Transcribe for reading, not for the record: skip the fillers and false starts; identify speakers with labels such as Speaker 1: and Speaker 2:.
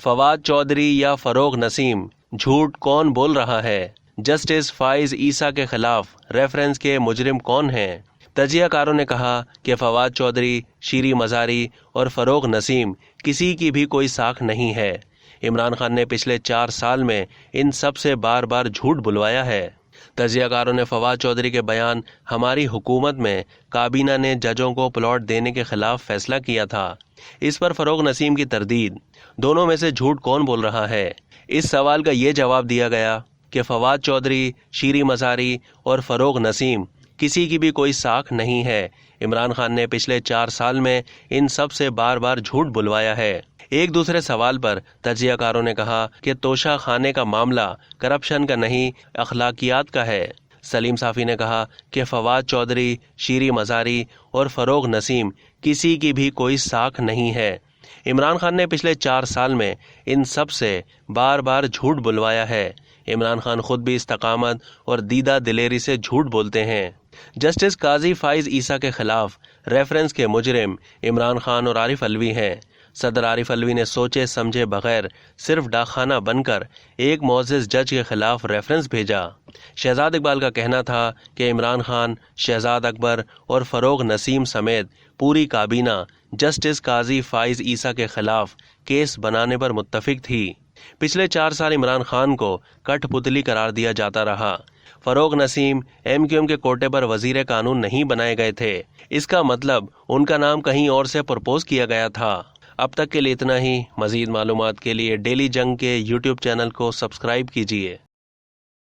Speaker 1: फवाद चौधरी या फरोग नसीम, झूठ कौन बोल रहा है? जस्टिस फाइज ईसा के खिलाफ रेफरेंस के मुजरिम कौन हैं? तजियाकारों ने कहा कि फवाद चौधरी, शीरी मज़ारी और फरोग नसीम किसी की भी कोई साख नहीं है। इमरान खान ने पिछले 4 साल में इन सब से बार बार झूठ बुलवाया है। तजियाकारों ने फवाद चौधरी के बयान, हमारी हुकूमत में काबीना ने जजों को प्लॉट देने के खिलाफ फैसला किया था, इस पर फरोग नसीम की तरदीद, दोनों में से झूठ कौन बोल रहा है? इस सवाल का ये जवाब दिया गया कि फवाद चौधरी, शीरी मज़ारी और फरोग नसीम किसी की भी कोई साख नहीं है। इमरान खान ने पिछले 4 साल में इन सब से बार बार झूठ बुलवाया है। एक दूसरे सवाल पर तजियाकारों ने कहा कि तोशा खाने का मामला करप्शन का नहीं, अखलाकियात का है। सलीम साफ़ी ने कहा कि फवाद चौधरी, शीरी मज़ारी और फरोग नसीम किसी की भी कोई साख नहीं है। इमरान खान ने पिछले 4 साल में इन सब से बार बार झूठ बुलवाया है। इमरान खान खुद भी इस्तकामत और दीदा दिलेरी से झूठ बोलते हैं। जस्टिस काजी फाइज ईसा के खिलाफ रेफरेंस के मुजरिम इमरान खान और आरिफ अलवी हैं। सदर आरिफ अलवी ने सोचे समझे बगैर सिर्फ डाकखाना बनकर एक मुअज़्ज़ज़ जज के खिलाफ रेफरेंस भेजा। शहजाद इकबाल का कहना था कि इमरान खान, शहजाद अकबर और फरोग नसीम समेत पूरी काबीना जस्टिस काजी फाइज ईसा के खिलाफ केस बनाने पर मुत्तफिक थी। पिछले 4 साल इमरान खान को कठपुतली करार दिया जाता रहा। फरोग नसीम MQM के कोटे पर वजीर कानून नहीं बनाए गए थे, इसका मतलब उनका नाम कहीं और से प्रपोज किया गया था। अब तक के लिए इतना ही। मजीद मालूमात के लिए डेली जंग के YouTube चैनल को सब्सक्राइब कीजिए।